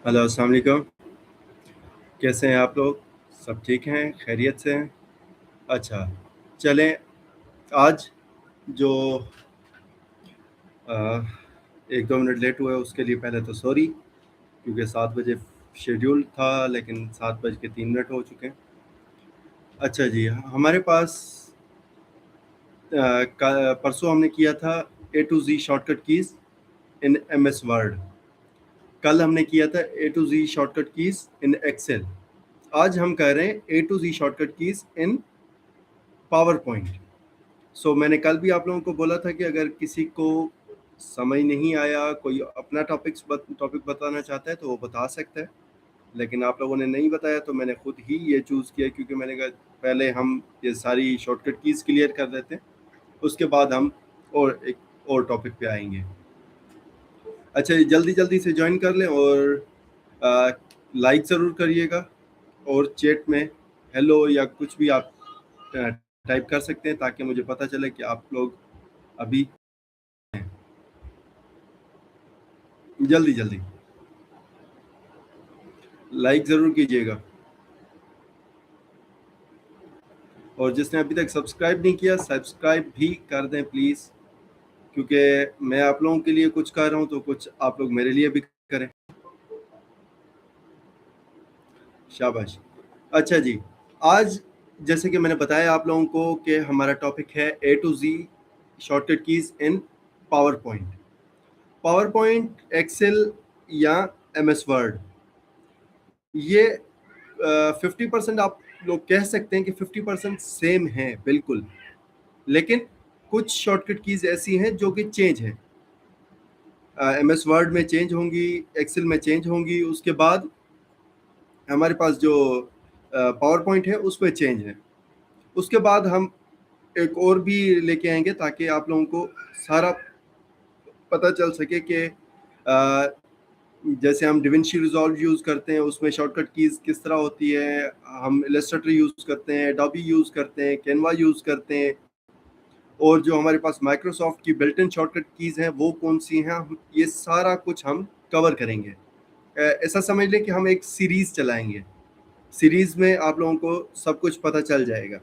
Hello, अस्सलाम वालेकुम। कैसे हैं आप लोग? सब ठीक हैं, खैरियत से हैं? अच्छा, चलें आज जो 1-2 मिनट लेट हुए उसके लिए पहले तो सॉरी, क्योंकि 7 बजे शेड्यूल था लेकिन 7:03 हो चुके हैं। अच्छा जी, हमारे पास परसों हमने किया था A to Z shortcut keys in MS Word. कल हमने किया था A to Z shortcut keys in Excel. आज हम कर रहे हैं A to Z shortcut keys in PowerPoint. So मैंने कल भी आप लोगों को बोला था कि अगर किसी को समझ नहीं आया, कोई अपना टॉपिक बताना चाहता है तो वो बता सकता है, लेकिन आप लोगों ने नहीं बताया तो मैंने खुद ही ये चूज़ किया, क्योंकि मैंने कहा पहले हम ये सारी शॉर्टकट कीज़ क्लियर कर देते हैं, उसके बाद हम एक और टॉपिक पे आएंगे। अच्छा, जल्दी से ज्वाइन कर लें और लाइक ज़रूर करिएगा और चैट में हेलो या कुछ भी आप टाइप कर सकते हैं ताकि मुझे पता चले कि आप लोग अभी जल्दी लाइक ज़रूर कीजिएगा। और जिसने अभी तक सब्सक्राइब नहीं किया, सब्सक्राइब भी कर दें प्लीज़, क्योंकि मैं आप लोगों के लिए कुछ कर रहा हूँ तो कुछ आप लोग मेरे लिए भी करें। शाबाश। अच्छा जी, आज जैसे कि मैंने बताया आप लोगों को कि हमारा टॉपिक है A to Z shortcut keys in PowerPoint, Excel या MS वर्ड। ये 50% आप लोग कह सकते हैं कि 50% सेम है बिल्कुल, लेकिन कुछ शॉर्टकट कीज़ ऐसी हैं जो कि चेंज है। MS वर्ड में चेंज होंगी, एक्सेल में चेंज होंगी, उसके बाद हमारे पास जो पावर पॉइंट है उसमें चेंज है। उसके बाद हम एक और भी लेके आएंगे ताकि आप लोगों को सारा पता चल सके कि जैसे हम डिविंची रिजॉल्व यूज़ करते हैं उसमें शॉर्टकट कीज़ किस तरह होती है, हम इलस्ट्रेटर यूज़ करते हैं, एडोबी यूज़ करते हैं, कैनवा यूज़ करते हैं, और जो हमारे पास माइक्रोसॉफ्ट की बिल्ट इन शॉर्टकट कीज़ हैं वो कौन सी हैं, ये सारा कुछ हम कवर करेंगे। ऐसा समझ लें कि हम एक सीरीज़ चलाएंगे, सीरीज़ में आप लोगों को सब कुछ पता चल जाएगा।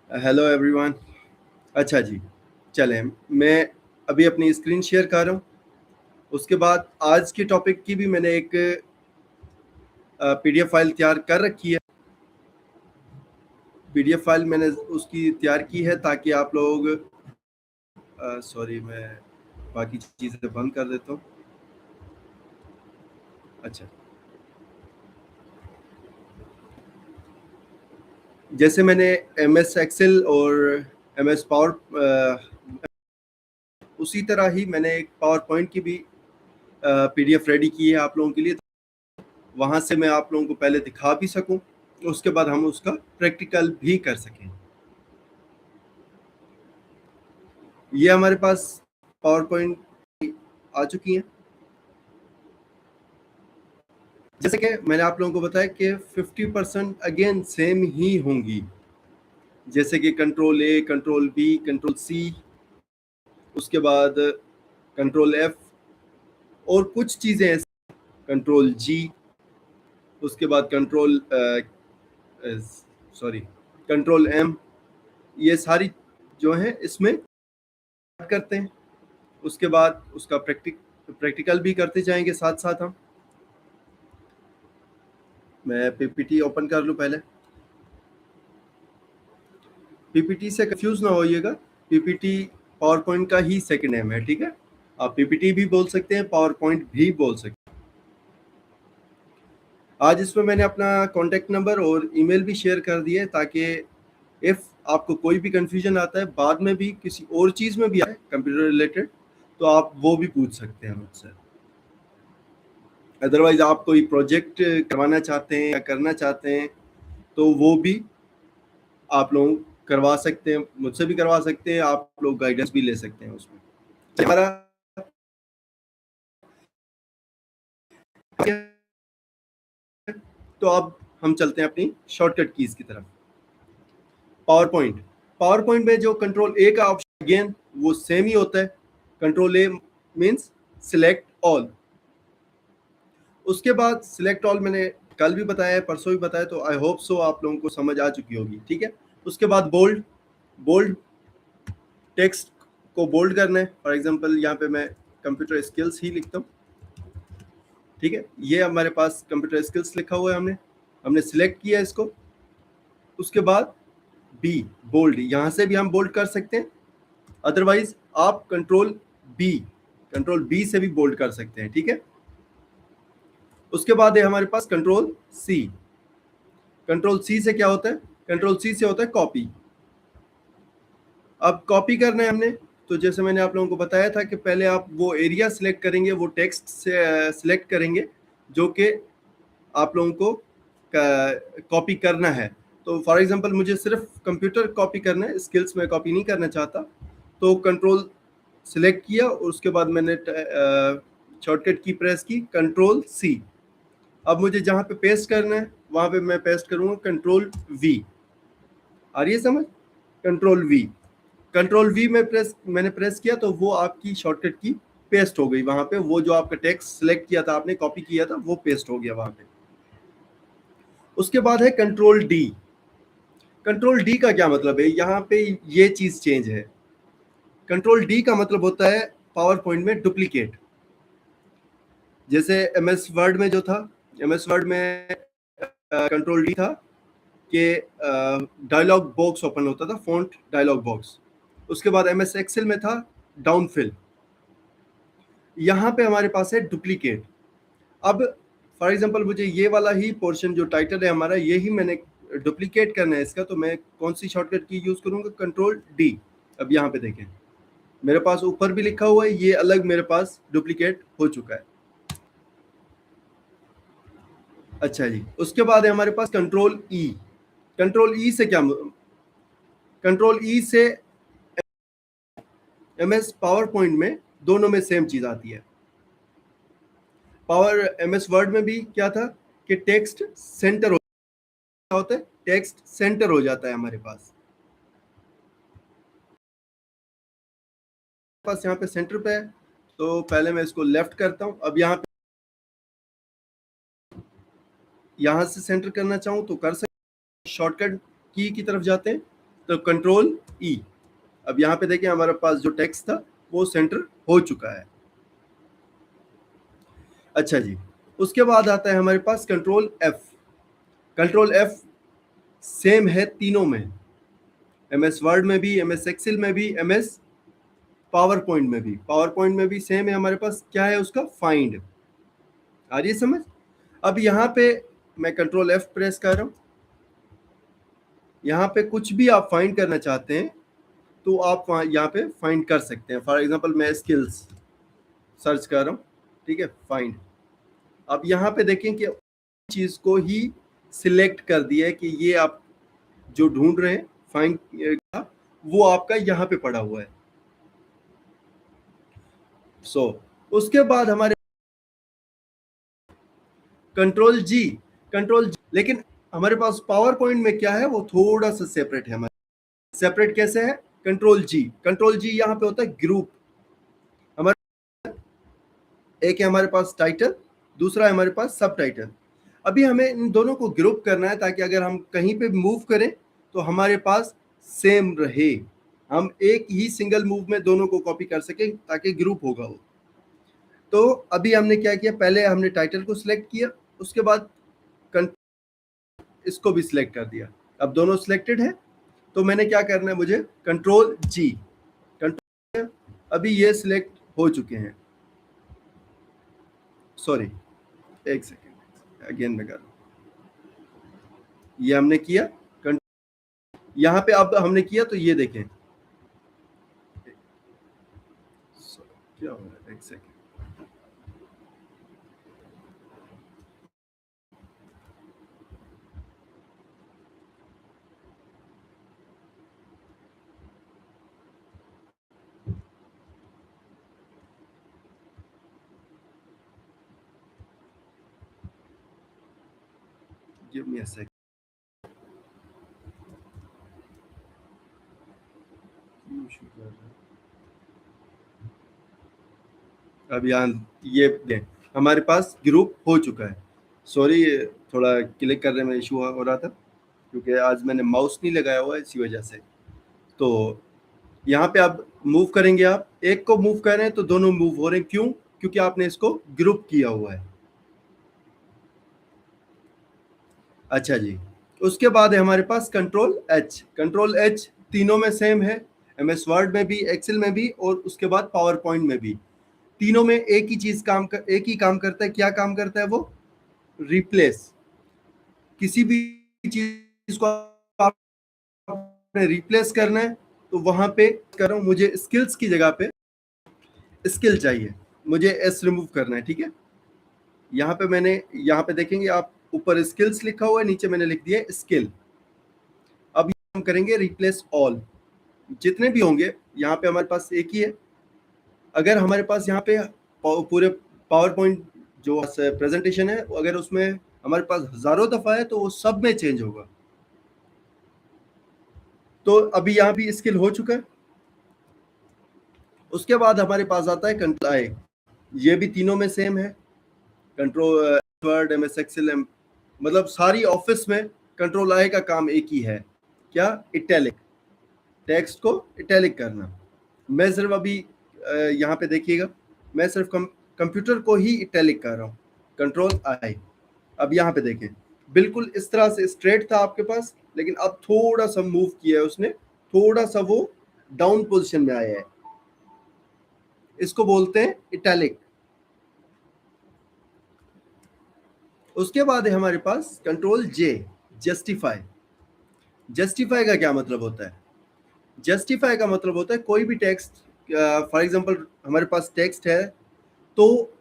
Hello everyone. अच्छा जी, चलें मैं अभी अपनी स्क्रीन शेयर कर रहा हूँ। उसके बाद आज के टॉपिक की भी मैंने एक PDF फाइल तैयार कर रखी है। PDF फाइल मैंने उसकी तैयार की है ताकि आप लोग सॉरी, मैं बाकी चीज़ें बंद कर देता हूँ। अच्छा, जैसे मैंने MS एक्सेल और MS पावर, उसी तरह ही मैंने एक पावर पॉइंट की भी PDF रेडी की है आप लोगों के लिए। वहाँ से मैं आप लोगों को पहले दिखा भी सकूँ, उसके बाद हम उसका प्रैक्टिकल भी कर सकें। ये हमारे पास पावर पॉइंट आ चुकी है। जैसे कि मैंने आप लोगों को बताया कि 50% अगेन सेम ही होंगी, जैसे कि control A, control B, control C, उसके बाद कंट्रोल F, और कुछ चीज़ें ऐसी कंट्रोल G, उसके बाद कंट्रोल M, ये सारी जो हैं इसमें करते हैं। उसके बाद उसका प्रैक्टिकल भी करते जाएंगे साथ साथ हम। मैं PPT ओपन कर लूँ पहले। PPT से कंफ्यूज ना होइएगा, PPT पावर पॉइंट का ही सेकंड नेम है, ठीक है? आप PPT भी बोल सकते हैं, पावर पॉइंट भी बोल सकते हैं। आज इसमें मैंने अपना कॉन्टैक्ट नंबर और ईमेल भी शेयर कर दिया है ताकि इफ़ आपको कोई भी कंफ्यूजन आता है, बाद में भी किसी और चीज़ में भी आए कंप्यूटर रिलेटेड, तो आप वो भी पूछ सकते हैं मुझसे। अदरवाइज आप कोई प्रोजेक्ट करवाना चाहते हैं या करना चाहते हैं तो वो भी आप लोग करवा सकते हैं, मुझसे भी करवा सकते हैं, आप लोग गाइडेंस भी ले सकते हैं उसमें। हमारा तो अब हम चलते हैं अपनी शॉर्टकट कीज़ की तरफ। पावर पॉइंट में जो कंट्रोल A का ऑप्शन अगेन वो सेम ही होता है। Control A means select all. उसके बाद सिलेक्ट ऑल मैंने कल भी बताया, परसों भी बताया, तो आई होप सो आप लोगों को समझ आ चुकी होगी, ठीक है। उसके बाद बोल्ड, बोल्ड टेक्स्ट को बोल्ड करना है। फॉर एग्जांपल यहाँ पे मैं कंप्यूटर स्किल्स ही लिखता हूँ, ठीक है। ये हमारे पास कंप्यूटर स्किल्स लिखा हुआ है, हमने सिलेक्ट किया इसको। उसके बाद बी बोल्ड, यहाँ से भी हम बोल्ड कर सकते हैं, अदरवाइज आप कंट्रोल बी से भी बोल्ड कर सकते हैं, ठीक है। उसके बाद है हमारे पास कंट्रोल सी। कंट्रोल सी से क्या होता है? कंट्रोल सी से होता है कॉपी। अब कॉपी करना है हमने, तो जैसे मैंने आप लोगों को बताया था कि पहले आप वो एरिया सिलेक्ट करेंगे, वो टेक्स्ट से सिलेक्ट करेंगे जो कि आप लोगों को कॉपी करना है। तो फॉर एग्जांपल मुझे सिर्फ कंप्यूटर कॉपी करना है, स्किल्स में कॉपी नहीं करना चाहता, तो कंट्रोल सिलेक्ट किया और उसके बाद मैंने शॉर्टकट की प्रेस की कंट्रोल सी। अब मुझे जहां पे पेस्ट करना है वहां पे मैं पेस्ट करूंगा कंट्रोल वी। आ रही है समझ? कंट्रोल वी, कंट्रोल वी में मैंने प्रेस किया तो वो आपकी शॉर्टकट की पेस्ट हो गई वहां पे। वो जो आपका टेक्स्ट सिलेक्ट किया था, आपने कॉपी किया था, वो पेस्ट हो गया वहां पे। उसके बाद है कंट्रोल डी। कंट्रोल डी का क्या मतलब है? यहाँ पे ये चीज चेंज है। कंट्रोल डी का मतलब होता है पावर पॉइंट में डुप्लीकेट। जैसे एमएस वर्ड में जो था, एमएस वर्ड में कंट्रोल डी था कि डायलॉग बॉक्स ओपन होता था, फॉन्ट डायलॉग बॉक्स। उसके बाद एमएस एक्सेल में था डाउन फिल। यहाँ पे हमारे पास है डुप्लीकेट। अब फॉर एग्जांपल मुझे ये वाला ही पोर्शन जो टाइटल है हमारा, ये ही मैंने डुप्लीकेट करना है इसका, तो मैं कौन सी शॉर्टकट की यूज करूंगा? Control D. अब यहाँ पे देखें मेरे पास ऊपर भी लिखा हुआ है, ये अलग मेरे पास डुप्लीकेट हो चुका है। अच्छा जी, उसके बाद है हमारे पास कंट्रोल ई। कंट्रोल ई से क्या? कंट्रोल ई से एमएस पावर पॉइंट में दोनों में सेम चीज आती है। पावर एमएस वर्ड में भी क्या था कि टेक्स्ट सेंटर होता है, टेक्स्ट सेंटर हो जाता है हमारे पास यहाँ पे सेंटर पे है। तो पहले मैं इसको लेफ्ट करता हूं। अब यहाँ से सेंटर करना चाहूं तो कर सकते। शॉर्टकट की तरफ जाते हैं तो कंट्रोल ई। अब यहाँ पे देखिए हमारे पास जो टेक्स्ट था वो सेंटर हो चुका है। अच्छा जी, उसके बाद आता है हमारे पास control F. Control F same है तीनों में, एमएस वर्ड में भी, एमएस एक्सेल में भी, एमएस पावर पॉइंट में भी। पावर पॉइंट में भी सेम है हमारे पास, क्या है उसका? फाइंड। आ रही है समझ? अब यहाँ पे मैं कंट्रोल एफ प्रेस कर रहा हूँ। यहाँ पे कुछ भी आप फाइंड करना चाहते हैं तो आप यहाँ पे फाइंड कर सकते हैं। फॉर एग्जांपल मैं स्किल्स सर्च कर रहा हूँ, ठीक है, फाइंड। अब यहाँ पे देखें कि चीज को ही सिलेक्ट कर दिया है कि ये आप जो ढूंढ रहे हैं फाइंड वो आपका यहाँ पे पड़ा हुआ है। उसके बाद हमारे कंट्रोल जी। लेकिन हमारे पास पावर पॉइंट में क्या है, वो थोड़ा सा सेपरेट है। हमारे सेपरेट कैसे है? कंट्रोल जी यहाँ पे होता है ग्रुप। हमारे एक है हमारे पास टाइटल, दूसरा है हमारे पास सब टाइटल। अभी हमें इन दोनों को ग्रुप करना है ताकि अगर हम कहीं पे मूव करें तो हमारे पास सेम रहे, हम एक ही सिंगल मूव में दोनों को कॉपी कर सकें ताकि ग्रुप होगा वो। तो अभी हमने क्या किया, पहले हमने टाइटल को सिलेक्ट किया, उसके बाद इसको भी सिलेक्ट कर दिया। अब दोनों सिलेक्टेड है तो मैंने क्या करना है, मुझे कंट्रोल जी। कंट्रोल अभी ये सिलेक्ट हो चुके हैं। सॉरी, एक सेकेंड, अगेन मैं कर रहा हूं। ये हमने किया, यहाँ पे अब हमने किया तो ये देखें क्या हो रहा है। एक second, give me a second. अब यहाँ ये दें, हमारे पास ग्रुप हो चुका है। सॉरी, थोड़ा क्लिक करने में इशू हो रहा था क्योंकि आज मैंने माउस नहीं लगाया हुआ है, इसी वजह से। तो यहाँ पे आप मूव करेंगे, आप एक को मूव कर रहे हैं तो दोनों मूव हो रहे हैं। क्यों? क्योंकि आपने इसको ग्रुप किया हुआ है। अच्छा जी, उसके बाद है हमारे पास कंट्रोल एच। कंट्रोल एच तीनों में सेम है, एमएस वर्ड में भी, एक्सेल में भी, और उसके बाद पावर पॉइंट में भी। तीनों में एक ही चीज एक ही काम करता है। क्या काम करता है वो? रिप्लेस। किसी भी चीज को आपने रिप्लेस करना है तो वहां पे कर रहा हूं, मुझे स्किल्स की जगह पे स्किल चाहिए, मुझे एस रिमूव करना है। ठीक है, यहाँ पे मैंने, यहाँ पे देखेंगे आप, ऊपर स्किल्स लिखा हुआ है, नीचे मैंने लिख दिया स्किल। अब हम करेंगे रिप्लेस ऑल, जितने भी होंगे। यहाँ पे हमारे पास एक ही है। अगर हमारे पास यहाँ पे पूरे पावर पॉइंट जो प्रेजेंटेशन है, अगर उसमें हमारे पास हजारों दफा है तो वो सब में चेंज होगा। तो अभी यहाँ भी स्किल हो चुका है। उसके बाद हमारे पास आता है कंट्रोल आई। ये भी तीनों में सेम है। कंट्रोल वर्ड, एमएस एक्सेल, मतलब सारी ऑफिस में कंट्रोल आई का काम एक ही है। क्या? इटैलिक, टेक्स्ट को इटैलिक करना। मैं सिर्फ अभी यहाँ पे देखिएगा, मैं सिर्फ कंप्यूटर को ही इटैलिक कर रहा हूँ, कंट्रोल आई। अब यहाँ पे देखें, बिल्कुल इस तरह से स्ट्रेट था आपके पास, लेकिन अब थोड़ा सा मूव किया है उसने, थोड़ा सा वो डाउन पोजीशन में आया है। इसको बोलते हैं इटैलिक। उसके बाद है हमारे पास कंट्रोल जे, जस्टिफाई। जस्टिफाई का क्या मतलब होता है? जस्टिफाई का मतलब होता है कोई भी टेक्स्ट, फॉर एग्जांपल हमारे पास टेक्स्ट है, तो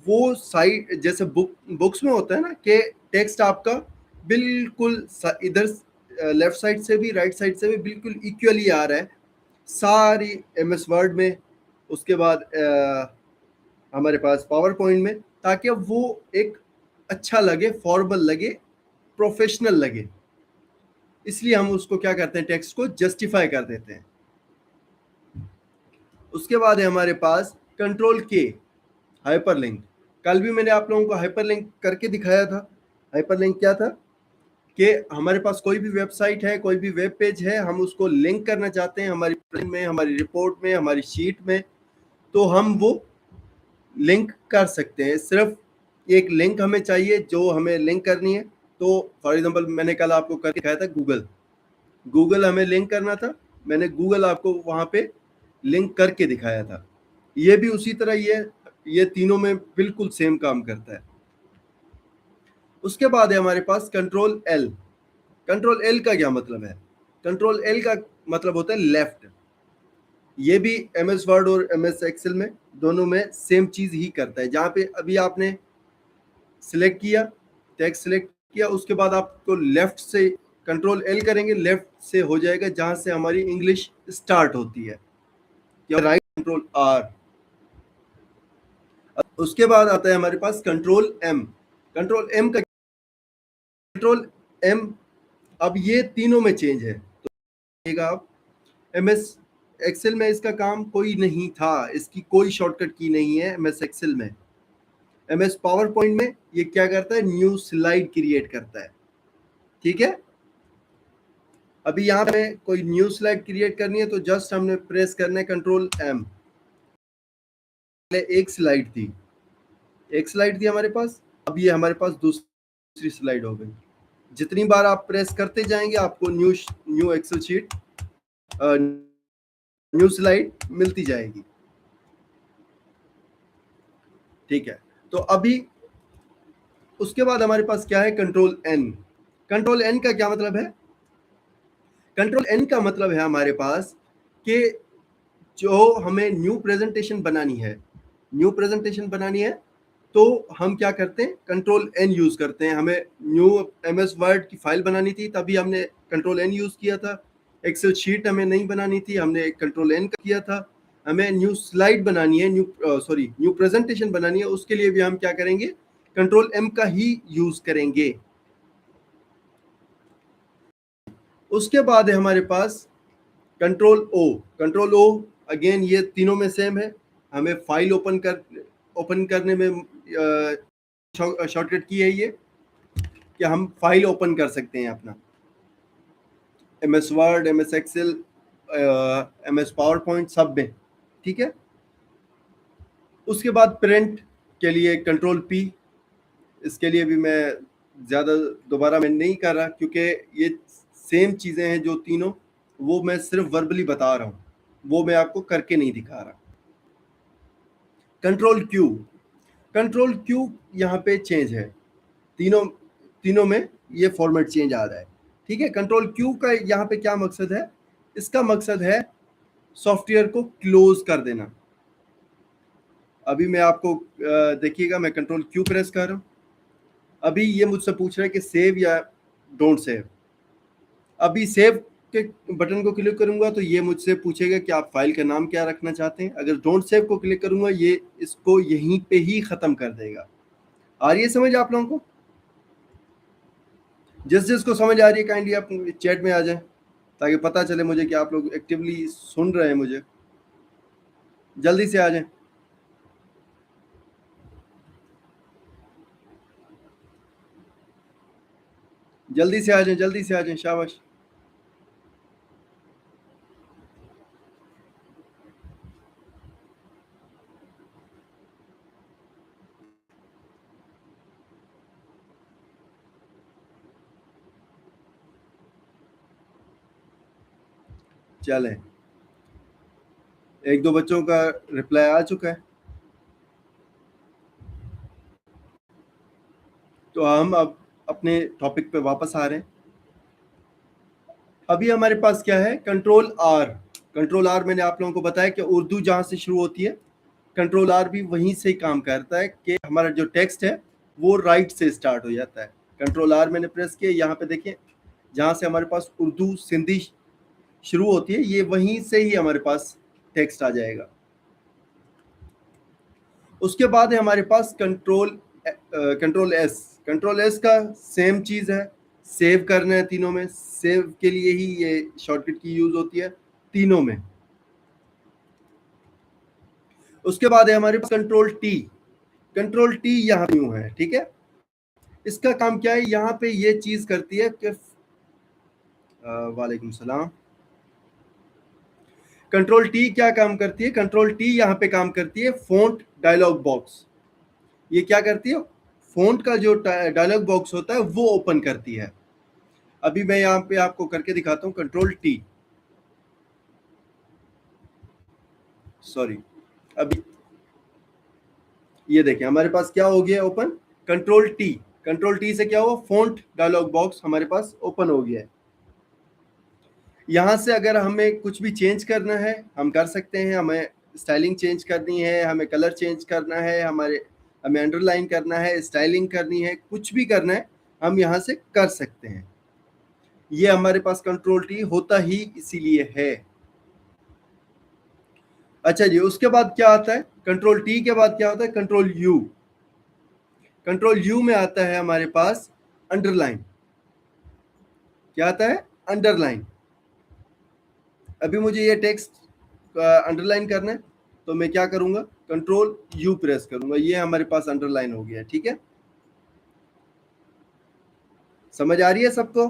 वो साइड, जैसे बुक्स में होता है ना कि टेक्स्ट आपका बिल्कुल इधर लेफ्ट साइड से भी राइट साइड से भी बिल्कुल इक्वली आ रहा है सारी एमएस वर्ड में, उसके बाद हमारे पास पावर पॉइंट में, ताकि वो एक अच्छा लगे, फॉर्मल लगे, प्रोफेशनल लगे। इसलिए हम उसको क्या करते हैं, टेक्स्ट को जस्टिफाई कर देते हैं। उसके बाद है हमारे पास कंट्रोल के, हाइपरलिंक। कल भी मैंने आप लोगों को हाइपरलिंक करके दिखाया था। हाइपरलिंक क्या था कि हमारे पास कोई भी वेबसाइट है, कोई भी वेब पेज है, हम उसको लिंक करना चाहते हैं हमारी प्रिंट में, हमारी रिपोर्ट में, हमारी शीट में, तो हम वो लिंक कर सकते हैं। सिर्फ एक लिंक हमें चाहिए जो हमें लिंक करनी है। तो फॉर एग्जांपल मैंने कल आपको करके दिखाया था गूगल, गूगल हमें लिंक करना था, मैंने गूगल आपको वहां पे लिंक करके दिखाया था। ये भी उसी तरह ये तीनों में बिल्कुल सेम काम करता है। उसके बाद है हमारे पास कंट्रोल एल। कंट्रोल एल का क्या मतलब है? कंट्रोल एल का मतलब होता है लेफ्ट। ये भी एमएस वर्ड और एमएस एक्सेल में दोनों में सेम चीज ही करता है। जहां पे अभी आपने सिलेक्ट किया, टेक्स्ट सिलेक्ट किया, उसके बाद आपको लेफ्ट से कंट्रोल एल करेंगे, लेफ्ट से हो जाएगा जहां से हमारी इंग्लिश स्टार्ट होती है, या राइट कंट्रोल आर। उसके बाद आता है हमारे पास कंट्रोल एम। कंट्रोल एम का, कंट्रोल एम, अब ये तीनों में चेंज है। तो देखिएगा आप, एमएस एक्सेल में इसका काम कोई नहीं था, इसकी कोई शॉर्टकट की नहीं है एमएस एक्सेल में। एमएस पावर पॉइंट में ये क्या करता है, न्यू स्लाइड क्रिएट करता है। ठीक है, अभी यहाँ पे कोई न्यू स्लाइड क्रिएट करनी है तो जस्ट हमने प्रेस करना है कंट्रोल एम। एक स्लाइड थी, एक स्लाइड थी हमारे पास, अब ये हमारे पास दूसरी स्लाइड हो गई। जितनी बार आप प्रेस करते जाएंगे आपको new Excel sheet, new slide मिलती जाएगी। ठीक है, तो अभी उसके बाद हमारे पास क्या है, कंट्रोल एन। कंट्रोल एन का क्या मतलब है? कंट्रोल एन का मतलब है हमारे पास कि जो हमें न्यू प्रेजेंटेशन बनानी है, न्यू प्रेजेंटेशन बनानी है, तो हम क्या करते हैं, कंट्रोल एन यूज करते हैं। हमें न्यू एमएस वर्ड की फाइल बनानी थी, तभी हमने कंट्रोल एन यूज किया था। एक्सेल शीट हमें नहीं बनानी थी, हमने कंट्रोल एन किया था। हमें न्यू स्लाइड बनानी है, न्यू प्रेजेंटेशन बनानी है, उसके लिए भी हम क्या करेंगे, कंट्रोल एम का ही यूज करेंगे। उसके बाद है हमारे पास control O. Control O again ये तीनों में सेम है। हमें फाइल ओपन करने में शॉर्टकट की है ये कि हम फाइल ओपन कर सकते हैं अपना MS Word, MS Excel, MS PowerPoint सब में, ठीक है। उसके बाद प्रिंट के लिए कंट्रोल P, इसके लिए भी मैं ज़्यादा दोबारा मैं नहीं कर रहा क्योंकि ये सेम चीज़ें हैं जो तीनों, वो मैं सिर्फ वर्बली बता रहा हूँ, वो मैं आपको करके नहीं दिखा रहा। कंट्रोल Q यहाँ पे चेंज है, तीनों में ये फॉर्मेट चेंज आ रहा है, ठीक है। कंट्रोल Q का यहाँ पे क्या मकसद है? इसका मकसद है सॉफ्टवेयर को क्लोज कर देना। अभी मैं आपको देखिएगा, मैं कंट्रोल Q प्रेस कर रहा हूँ, अभी ये मुझसे पूछ रहा है कि सेव या डोंट सेव। अभी सेव के बटन को क्लिक करूंगा तो ये मुझसे पूछेगा कि आप फाइल का नाम क्या रखना चाहते हैं। अगर डोंट सेव को क्लिक करूंगा ये इसको यहीं पे ही खत्म कर देगा। आ रही है समझ आप लोगों को? जिसको समझ आ रही है काइंडली आप चैट में आ जाएं ताकि पता चले मुझे कि आप लोग एक्टिवली सुन रहे हैं मुझे। जल्दी से आ जाएं, जल्दी से आ जाएं, जल्दी से आ जाएं, शाबाश। चलें, एक दो बच्चों का रिप्लाई आ चुका है, तो हम अब अपने टॉपिक पे वापस आ रहे हैं। अभी हमारे पास क्या है? कंट्रोल आर मैंने आप लोगों को बताया कि उर्दू जहां से शुरू होती है, कंट्रोल आर भी वहीं से काम करता है कि हमारा जो टेक्स्ट है वो राइट से स्टार्ट हो जाता है। कंट्रोल आर मैंने प्रेस किया, यहाँ पे देखिए जहां से हमारे पास उर्दू सिंधी शुरू होती है ये वहीं से ही हमारे पास टेक्स्ट आ जाएगा। उसके बाद है हमारे पास कंट्रोल एस का सेम चीज है, सेव करना है तीनों में, सेव के लिए ही ये शॉर्टकट की यूज होती है तीनों में। उसके बाद है हमारे पास कंट्रोल टी यहाँ यूं है, ठीक है। इसका काम क्या है? यहाँ पे ये चीज करती है कि वालेकुम सलाम। कंट्रोल टी क्या काम करती है? कंट्रोल टी यहाँ पे काम करती है फ़ॉन्ट डायलॉग बॉक्स। ये क्या करती है? फ़ॉन्ट का जो डायलॉग बॉक्स होता है वो ओपन करती है। अभी मैं यहाँ पे आपको करके दिखाता हूँ। कंट्रोल टी, सॉरी, अभी ये देखिए हमारे पास क्या हो गया ओपन? कंट्रोल टी से क्या हुआ? फ़ॉन्ट डायलॉग बॉक्स हमारे पास ओपन हो गया है। यहाँ से अगर हमें कुछ भी चेंज करना है हम कर सकते हैं। हमें स्टाइलिंग चेंज करनी है, हमें कलर चेंज करना है, हमें अंडरलाइन करना है, स्टाइलिंग करनी है, कुछ भी करना है हम यहाँ से कर सकते हैं। ये हमारे पास कंट्रोल टी होता ही इसीलिए है। अच्छा जी, उसके बाद क्या आता है? कंट्रोल टी के बाद क्या होता है? कंट्रोल यू में आता है हमारे पास अंडरलाइन। क्या आता है? अंडरलाइन। अभी मुझे ये टेक्स्ट अंडरलाइन करना है तो मैं क्या करूंगा? कंट्रोल यू प्रेस करूंगा, ये हमारे पास अंडरलाइन हो गया, ठीक है। समझ आ रही है सबको?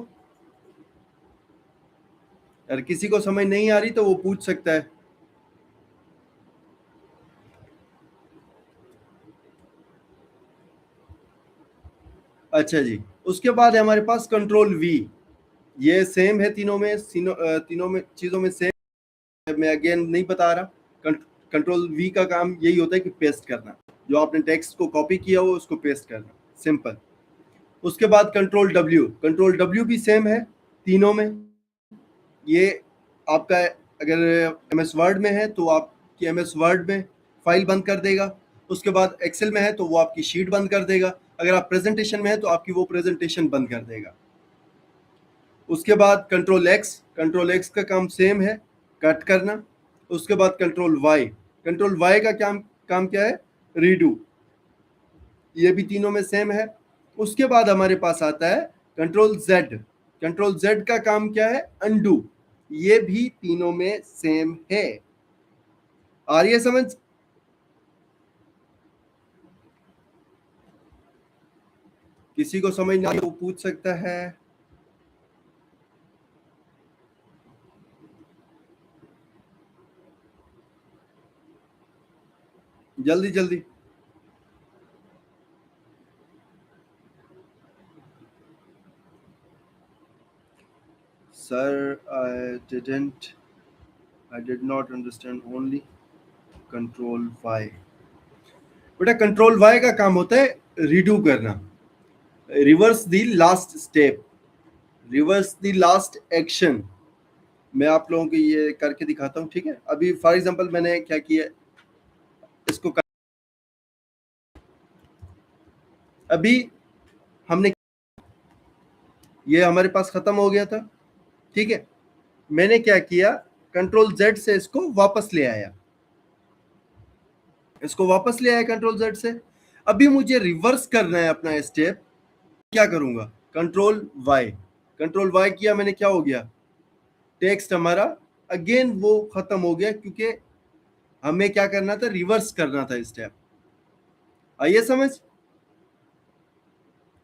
अगर किसी को समझ नहीं आ रही तो वो पूछ सकता है। अच्छा जी, उसके बाद है हमारे पास कंट्रोल वी। ये सेम है तीनों में चीजों में सेम, मैं अगेन नहीं बता रहा। कंट्रोल वी का काम यही होता है कि पेस्ट करना, जो आपने टेक्स्ट को कॉपी किया हो उसको पेस्ट करना, सिंपल। उसके बाद कंट्रोल डब्ल्यू भी सेम है तीनों में। ये आपका अगर MS वर्ड में है तो आपकी MS वर्ड में फाइल बंद कर देगा। उसके बाद एक्सेल में है तो वो आपकी शीट बंद कर देगा। अगर आप प्रेजेंटेशन में है तो आपकी वो प्रेजेंटेशन बंद कर देगा। उसके बाद कंट्रोल एक्स का काम सेम है, कट करना। उसके बाद कंट्रोल वाई का काम क्या है? रीडू। ये भी तीनों में सेम है। उसके बाद हमारे पास आता है कंट्रोल जेड का काम क्या है? अनडू। ये भी तीनों में सेम है। आ रही है समझ? किसी को समझ नहीं वो पूछ सकता है। जल्दी जल्दी। Sir I did not understand only control Y. बेटा कंट्रोल वाई का काम होता है रिडू करना, reverse the last step, reverse the last action. मैं आप लोगों को ये करके दिखाता हूँ, ठीक है। अभी फॉर एग्जांपल मैंने क्या किया, इसको अभी हमने, ये हमारे पास खत्म हो गया था, ठीक है। मैंने क्या किया, कंट्रोल जेड से इसको वापस ले आया, इसको वापस ले आया कंट्रोल जेड से। अभी मुझे रिवर्स करना है अपना स्टेप, क्या करूंगा, कंट्रोल वाई, कंट्रोल वाई किया मैंने, क्या हो गया, टेक्स्ट हमारा अगेन वो खत्म हो गया, क्योंकि हमें क्या करना था, रिवर्स करना था स्टेप। आइए समझ,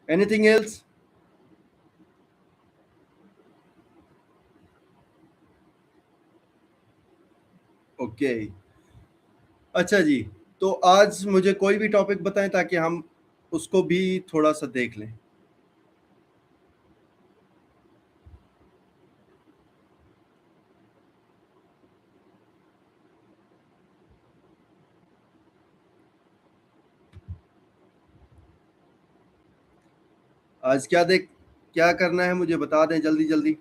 एनीथिंग एल्स? ओके अच्छा जी, तो आज मुझे कोई भी टॉपिक बताएं ताकि हम उसको भी थोड़ा सा देख लें। आज क्या करना है मुझे बता दें जल्दी जल्दी।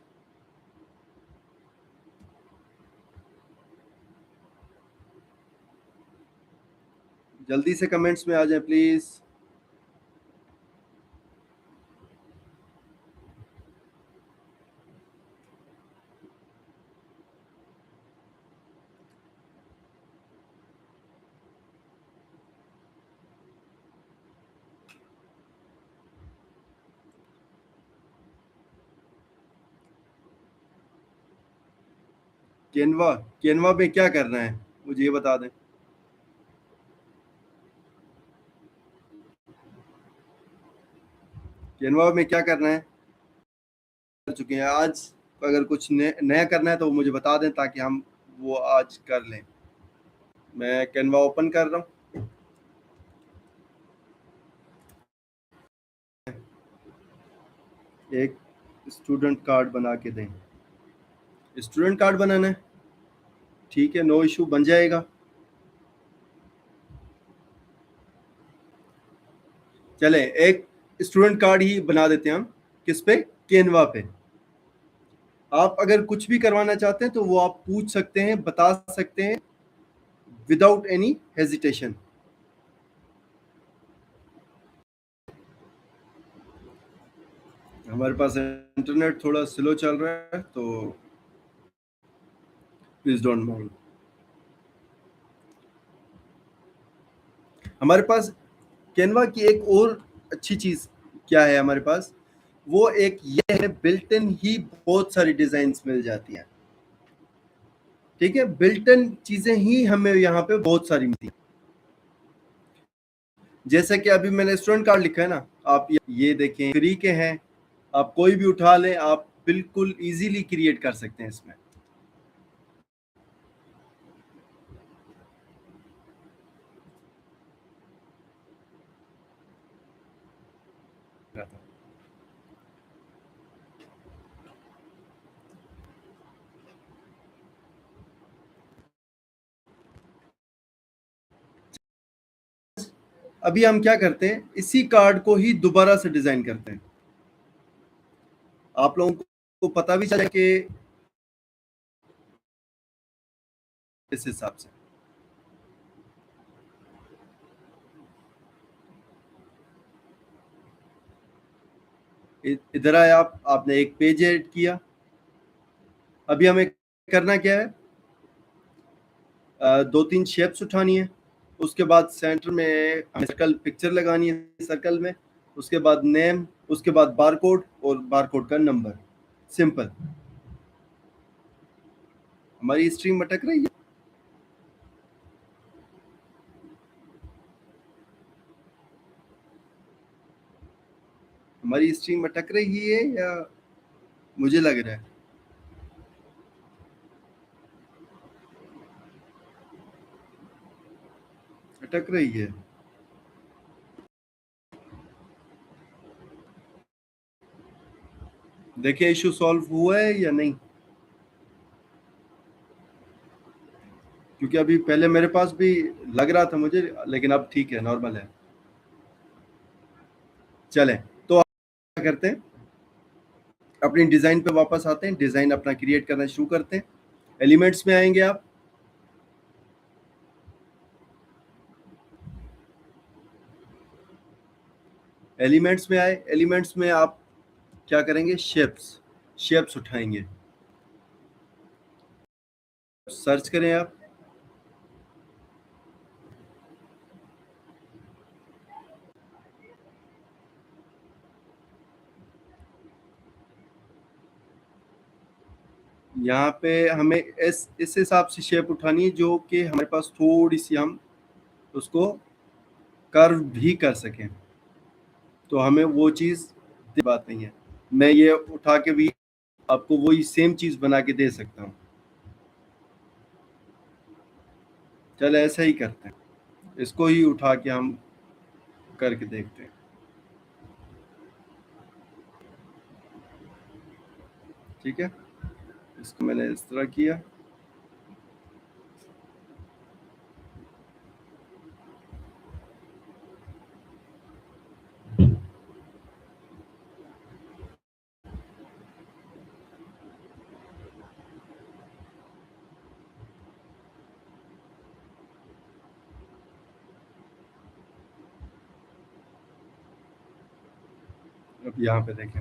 जल्दी से कमेंट्स में आ जाए प्लीज। केनवा, केनवा में क्या करना है मुझे ये बता दें। केनवा में क्या करना है, कर चुके हैं आज, अगर कुछ नया करना है तो वो मुझे बता दें ताकि हम वो आज कर लें। मैं कैनवा ओपन कर रहा हूँ। एक स्टूडेंट कार्ड बना के दें, स्टूडेंट कार्ड बनाना है, ठीक है, नो इशू, बन जाएगा। चले एक स्टूडेंट कार्ड ही बना देते हैं हम, किस पे, केनवा पे। आप अगर कुछ भी करवाना चाहते हैं तो वो आप पूछ सकते हैं, बता सकते हैं विदाउट एनी हेजिटेशन। हमारे पास इंटरनेट थोड़ा स्लो चल रहा है तो प्लीज डोंट माइंड। हमारे पास कैनवा की एक और अच्छी चीज क्या है हमारे पास, वो एक ये है, बिल्ट इन ही बहुत सारी डिजाइन्स मिल जाती हैं, ठीक है। बिल्ट इन चीजें ही हमें यहाँ पे बहुत सारी मिलती हैं। जैसे कि अभी मैंने स्टूडेंट कार्ड लिखा है ना, आप ये देखें, फ्री के हैं, आप कोई भी उठा लें, आप बिल्कुल इजीली क्रिएट कर सकते हैं इसमें। अभी हम क्या करते हैं, इसी कार्ड को ही दोबारा से डिजाइन करते हैं, आप लोगों को पता भी चले कि इस हिसाब से। इधर आए आप, आपने एक पेज ऐड किया। अभी हमें करना क्या है, दो तीन शेप्स उठानी है, उसके बाद सेंटर में सर्कल पिक्चर लगानी है सर्कल में, उसके बाद नेम, उसके बाद बारकोड और बारकोड का नंबर, सिंपल। हमारी स्ट्रीम अटक रही है। हमारी स्ट्रीम अटक रही है या मुझे लग रहा है? अटक रही है। देखिए इशू सॉल्व हुआ है या नहीं, क्योंकि अभी पहले मेरे पास भी लग रहा था मुझे, लेकिन अब ठीक है, नॉर्मल है। चलें, तो आप क्या करते हैं, अपनी डिज़ाइन पे वापस आते हैं, डिज़ाइन अपना क्रिएट करना शुरू करते हैं। एलिमेंट्स में आएंगे आप, एलिमेंट्स में आए, एलिमेंट्स में आप क्या करेंगे, शेप्स, शेप्स उठाएंगे। सर्च करें आप, यहाँ पे हमें इस हिसाब से शेप उठानी है जो कि हमारे पास थोड़ी सी हम उसको कर्व भी कर सकें, तो हमें वो चीज़ बात नहीं है। मैं ये उठा के भी आपको वही सेम चीज़ बना के दे सकता हूँ। चल ऐसा ही करते हैं, इसको ही उठा के हम करके देखते हैं। ठीक है, इसको मैंने इस तरह किया। अब यहाँ पे देखें,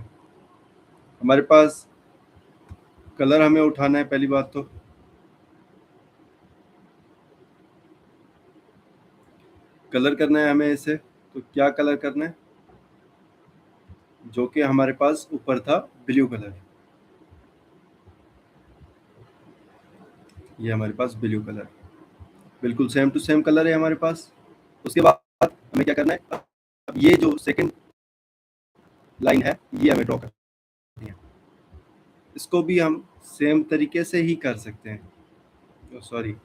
हमारे पास कलर हमें उठाना है। पहली बात तो कलर करना है हमें इसे, तो क्या कलर करना है, जो कि हमारे पास ऊपर था ब्लू कलर, ये हमारे पास ब्लू कलर बिल्कुल सेम टू सेम कलर है हमारे पास। उसके बाद हमें क्या करना है, अब ये जो सेकंड लाइन है ये हमें ड्रॉ करनी है। इसको भी हम सेम तरीके से ही कर सकते हैं। सॉरी,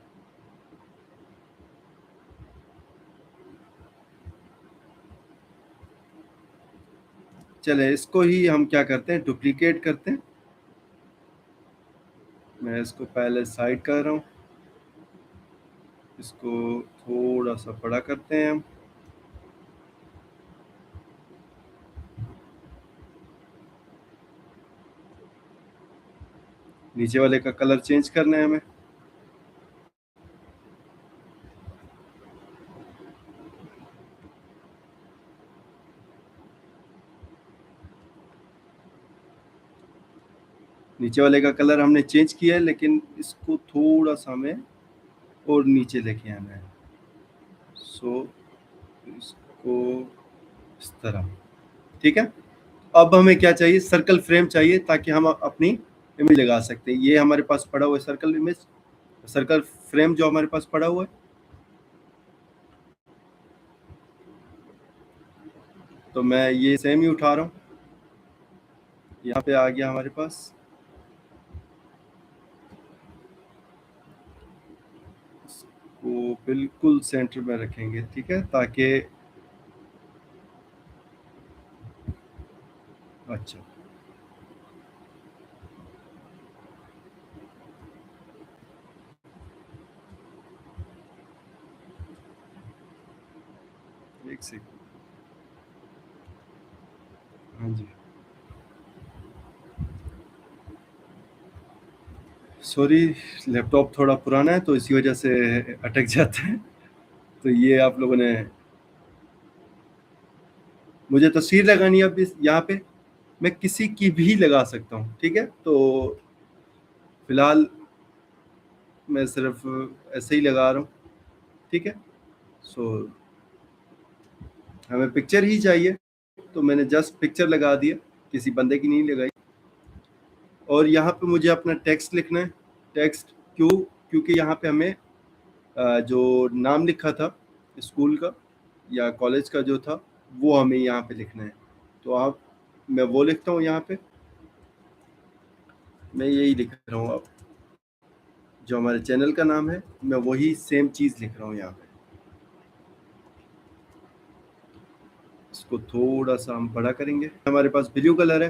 चले इसको ही हम क्या करते हैं, डुप्लीकेट करते हैं। मैं इसको पहले साइड कर रहा हूँ, इसको थोड़ा सा बड़ा करते हैं हम। नीचे वाले का कलर चेंज करना है हमें। नीचे वाले का कलर हमने चेंज किया है, लेकिन इसको थोड़ा सा हमें और नीचे लेके आना है। सो इसको इस तरह, ठीक है। अब हमें क्या चाहिए, सर्कल फ्रेम चाहिए, ताकि हम अपनी इमेज लगा सकते हैं। ये हमारे पास पड़ा हुआ है सर्कल इमेज, सर्कल फ्रेम जो हमारे पास पड़ा हुआ है। तो मैं ये सेम ही उठा रहा हूँ, यहाँ पे आ गया हमारे पास। इसको बिल्कुल सेंटर में रखेंगे, ठीक है, ताकि अच्छा, एक सेकंड, हाँ जी, सॉरी, लैपटॉप थोड़ा पुराना है तो इसी वजह से अटक जाता है। तो ये आप लोगों ने, मुझे तस्वीर लगानी है अब इस यहाँ पे, मैं किसी की भी लगा सकता हूँ, ठीक है। तो फिलहाल मैं सिर्फ ऐसे ही लगा रहा हूँ, ठीक है। सो हमें पिक्चर ही चाहिए, तो मैंने जस्ट पिक्चर लगा दिया, किसी बंदे की नहीं लगाई। और यहाँ पे मुझे अपना टेक्स्ट लिखना है। टेक्स्ट क्यों, क्योंकि यहाँ पे हमें जो नाम लिखा था स्कूल का या कॉलेज का जो था, वो हमें यहाँ पे लिखना है। तो आप मैं वो लिखता हूँ यहाँ पे, मैं यही लिख रहा हूँ। अब जो हमारे चैनल का नाम है मैं वही सेम चीज़ लिख रहा हूँ यहाँ पे। इसको थोड़ा सा हम बड़ा करेंगे। हमारे पास ब्लू कलर है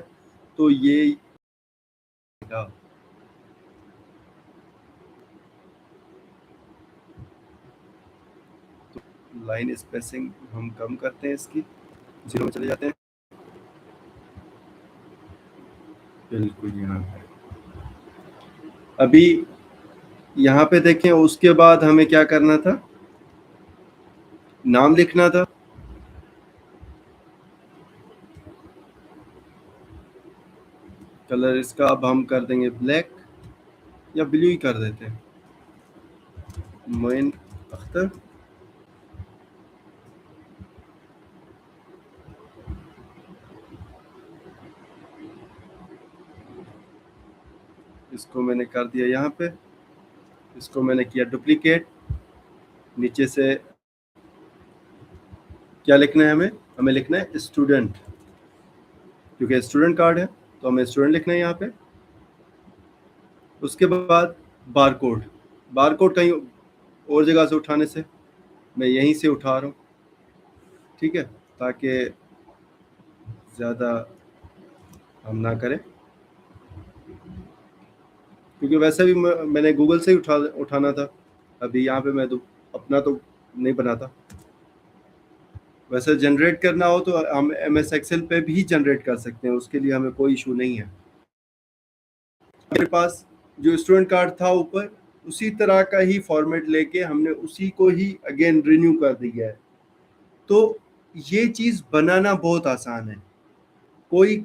तो ये तो लाइन स्पेसिंग हम कम करते हैं, इसकी 0 में चले जाते हैं, बिल्कुल यहाँ पे। अभी यहाँ पे देखें, उसके बाद हमें क्या करना था, नाम लिखना था। कलर इसका अब हम कर देंगे ब्लैक, या ब्लू ही कर देते हैं, मोइन अख्तर। इसको मैंने कर दिया यहाँ पे, इसको मैंने किया डुप्लीकेट। नीचे से क्या लिखना है हमें, हमें लिखना है स्टूडेंट, क्योंकि स्टूडेंट कार्ड है तो हमें स्टूडेंट लिखना है यहाँ पे। उसके बाद बारकोड, बारकोड कहीं और जगह से उठाने से मैं यहीं से उठा रहा हूँ, ठीक है, ताकि ज़्यादा हम ना करें, क्योंकि वैसे भी मैंने गूगल से ही उठाना था। अभी यहाँ पे मैं तो अपना तो नहीं बनाता। वैसे जनरेट करना हो तो हम MS एक्सेल पे भी जनरेट कर सकते हैं, उसके लिए हमें कोई इशू नहीं है। मेरे पास जो स्टूडेंट कार्ड था ऊपर, उसी तरह का ही फॉर्मेट लेके हमने उसी को ही अगेन रिन्यू कर दिया है। तो ये चीज़ बनाना बहुत आसान है, कोई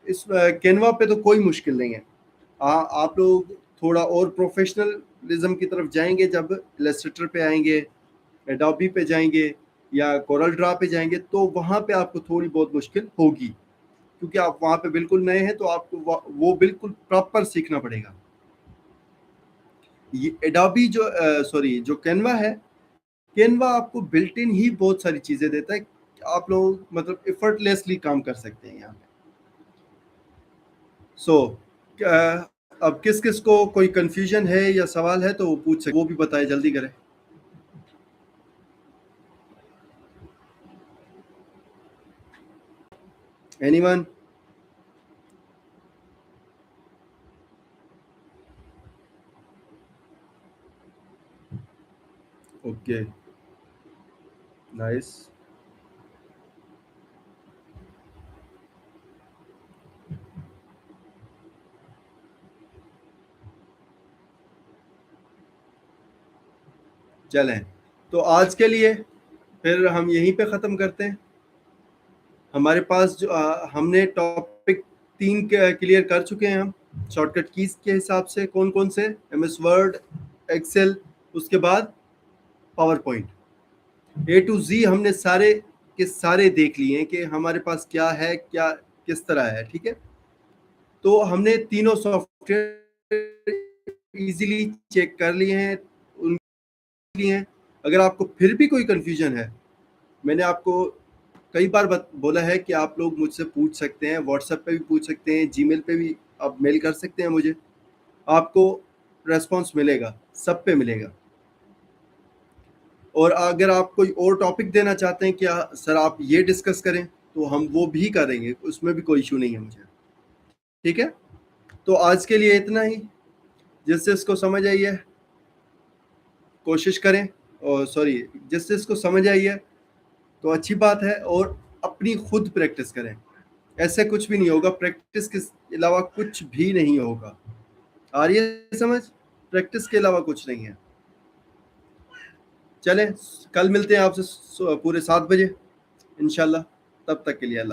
इस कैनवा पे तो कोई मुश्किल नहीं है। आप लोग थोड़ा और प्रोफेशनलिज्म की तरफ जाएंगे, जब इलस्ट्रेटर पे आएंगे, एडोबी पे जाएंगे या कोरल ड्रा पे जाएंगे, तो वहाँ पे आपको थोड़ी बहुत मुश्किल होगी, क्योंकि आप वहाँ पे बिल्कुल नए हैं, तो आपको वो बिल्कुल प्रॉपर सीखना पड़ेगा। ये एडोबी जो कैनवा है, कैनवा आपको बिल्ट इन ही बहुत सारी चीज़ें देता है, आप लोग मतलब एफर्टलेसली काम कर सकते हैं यहाँ पे। सो अब किस किस को कोई कंफ्यूजन है या सवाल है तो वो पूछ सकते, वो भी बताए, जल्दी करें। एनीवन? Okay, nice. चलें, तो आज के लिए फिर हम यहीं पे ख़त्म करते हैं। हमारे पास जो हमने टॉपिक 3 क्लियर कर चुके हैं हम, शॉर्टकट कीज़ के हिसाब से कौन कौन से, MS वर्ड, एक्सेल, उसके बाद power point, A to Z हमने सारे के सारे देख लिए हैं कि हमारे पास क्या है, क्या किस तरह है, ठीक है। तो हमने तीनों सॉफ्टवेयर इजीली चेक कर लिए हैं, लिए हैं। अगर आपको फिर भी कोई कंफ्यूजन है, मैंने आपको कई बार बोला है कि आप लोग मुझसे पूछ सकते हैं, व्हाट्सएप पे भी पूछ सकते हैं, जीमेल पे भी आप मेल कर सकते हैं मुझे, आपको रेस्पॉन्स मिलेगा, सब पे मिलेगा। और अगर आप कोई और टॉपिक देना चाहते हैं कि सर आप ये डिस्कस करें, तो हम वो भी करेंगे, उसमें भी कोई इशू नहीं है मुझे, ठीक है। तो आज के लिए इतना ही, जिससे इसको समझ आई है कोशिश करें, और सॉरी, जिससे इसको समझ आई है तो अच्छी बात है, और अपनी खुद प्रैक्टिस करें। ऐसे कुछ भी नहीं होगा, प्रैक्टिस के अलावा कुछ भी नहीं होगा। आ रही है समझ? प्रैक्टिस के अलावा कुछ नहीं है। चलें, कल मिलते हैं आपसे पूरे 7 बजे इंशाल्लाह। तब तक के लिए अल्लाह।